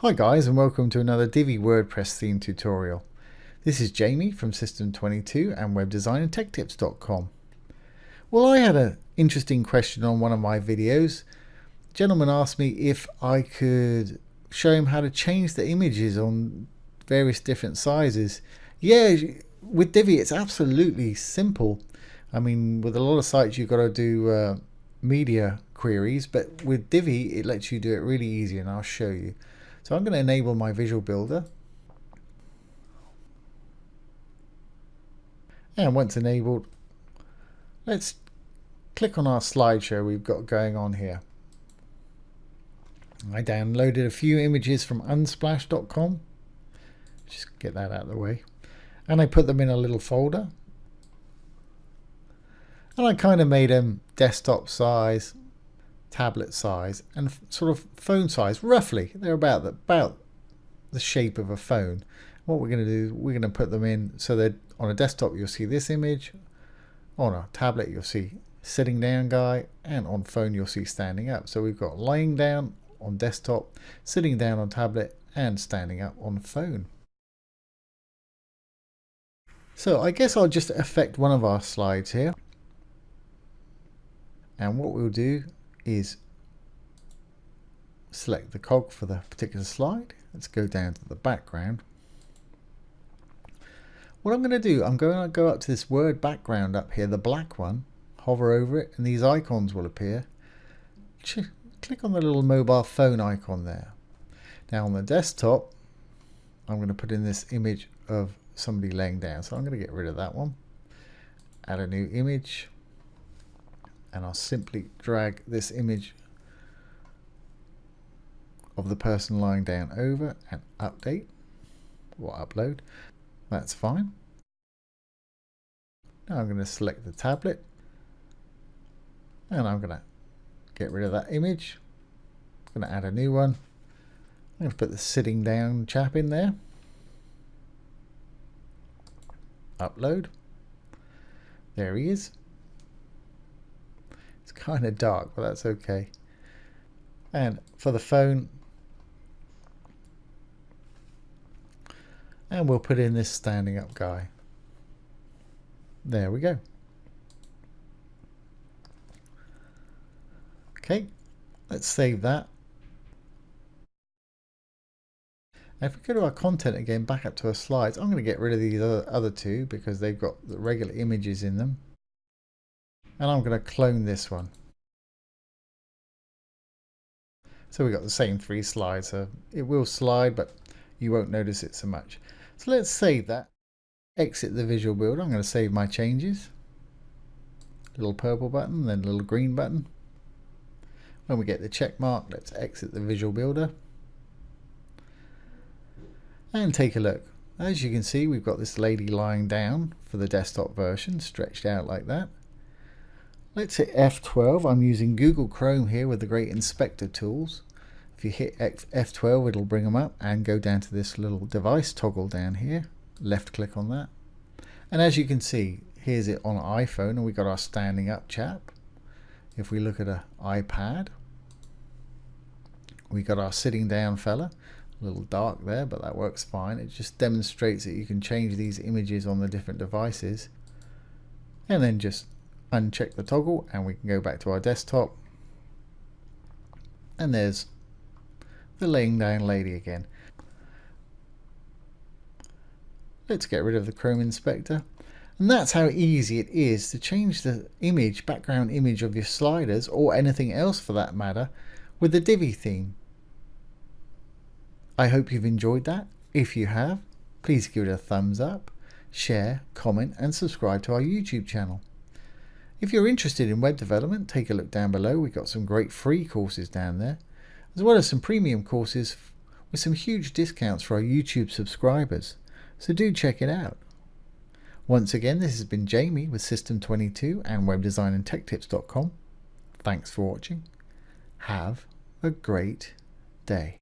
Hi guys, and welcome to another Divi WordPress theme tutorial. This is Jamie from System22 and webdesignandtechtips.com. Well, I had an interesting question on one of my videos. A gentleman asked me if I could show him how to change the images on various different sizes. Yeah, with Divi it's absolutely simple. I mean, with a lot of sites you've got to do media queries, but with Divi it lets you do it really easy, and I'll show you. So I'm going to enable my visual builder, and once enabled, let's click on our slideshow we've got going on here. I downloaded a few images from unsplash.com, just get that out of the way, and I put them in a little folder, and I kind of made them desktop size, tablet size, and sort of phone size. Roughly they're about the shape of a phone. What we're going to do, we're going to put them in so that on a desktop you'll see this image, on a tablet you'll see sitting down guy, and on phone you'll see standing up. So we've got lying down on desktop, sitting down on tablet, and standing up on phone. So I guess I'll just affect one of our slides here, and what we'll do is select the cog for the particular slide. Let's go down to the background. What I'm going to do, I'm going to go up to this word background up here, the black one, hover over it, and these icons will appear. Click on the little mobile phone icon there. Now on the desktop, I'm going to put in this image of somebody laying down, so I'm going to get rid of that one, add a new image, and I'll simply drag this image of the person lying down over and update or upload. That's fine. Now I'm going to select the tablet, and I'm going to get rid of that image. I'm going to add a new one. I'm going to put the sitting down chap in there. Upload. There he is. It's kind of dark, but that's okay. And for the phone, and we'll put in this standing up guy. There we go. Okay, let's save that. Now if we go to our content again, back up to our slides, I'm going to get rid of these other two because they've got the regular images in them. And I'm going to clone this one. So we've got the same three slides, so it will slide, but you won't notice it so much. So let's save that. Exit the visual builder. I'm going to save my changes. Little purple button, then little green button. When we get the check mark, let's exit the visual builder. And take a look. As you can see, we've got this lady lying down for the desktop version, stretched out like that. Let's hit F12. I'm using Google Chrome here with the great inspector tools. If you hit F12, it'll bring them up and go down to this little device toggle down here. Left click on that. And as you can see, here's it on iPhone, and we've got our standing up chap. If we look at an iPad, we got our sitting down fella. A little dark there, but that works fine. It just demonstrates that you can change these images on the different devices. And then just uncheck the toggle and we can go back to our desktop, and there's the laying down lady again. Let's get rid of the Chrome inspector, and that's how easy it is to change the image, background image of your sliders or anything else for that matter with the Divi theme. I hope you've enjoyed that. If you have, please give it a thumbs up, share, comment and subscribe to our YouTube channel. If you're interested in web development, take a look down below. We've got some great free courses down there, as well as some premium courses with some huge discounts for our YouTube subscribers. So do check it out. Once again, this has been Jamie with System22 and webdesignandtechtips.com. Thanks for watching. Have a great day.